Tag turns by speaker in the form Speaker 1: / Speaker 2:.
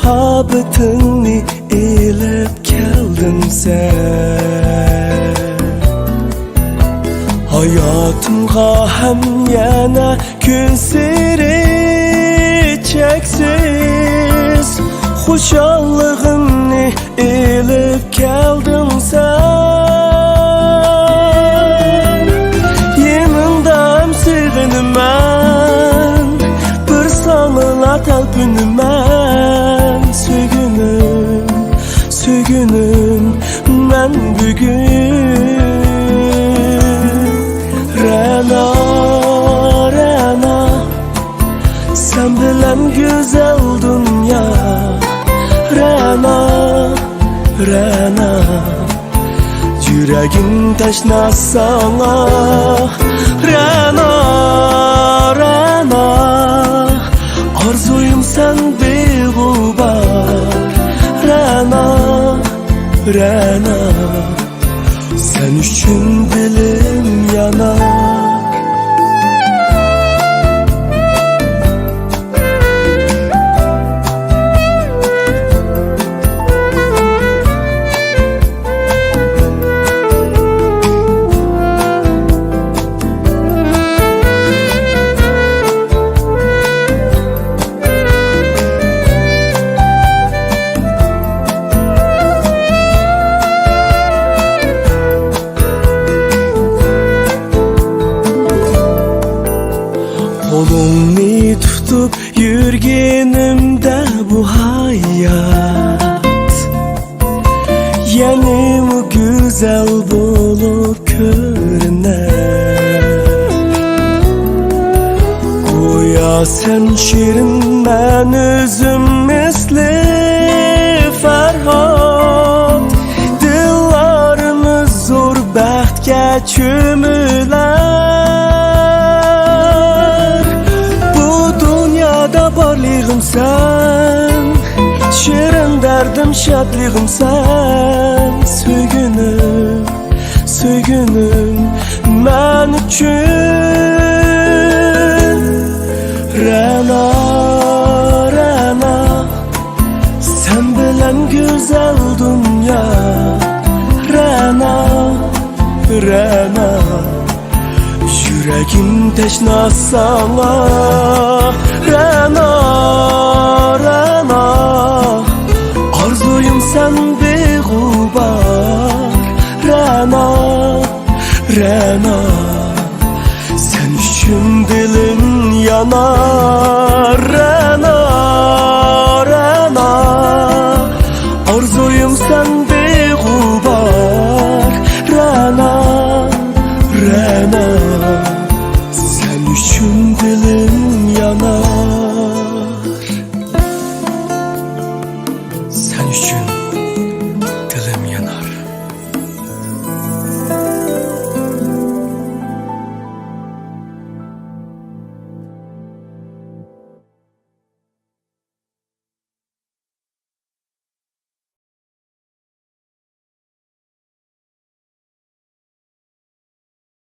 Speaker 1: muhabbetingni elib kelding sen. Hayotimga ham yana kun siri cheksiz xushalligimni elib kelding sen. Yemindan seviniman, bir sonla talpiniman. Sögünüm, sögünüm ben bugün. Rana, Rana, sen bilen güzel dünya. Rana, Rana, yüreğim taşna sana. Rana, Rana, arzuyum sen beğubar. Rana, Rana, sen üçün dilim yanar. Kolumni tutup yürgenimde bu hayat yani bu güzel bulup görüner. Goya sen şirin ben özüm misli Ferhat. Dillarımız zor bəxtga çömüler. Barlığım sen, şirin derdim şadlığım sen. Sögünüm, sögünüm ben üçün. Rana, Rana, sen bilen güzel dünya. Rana, Rana, yüreğim teşna sana.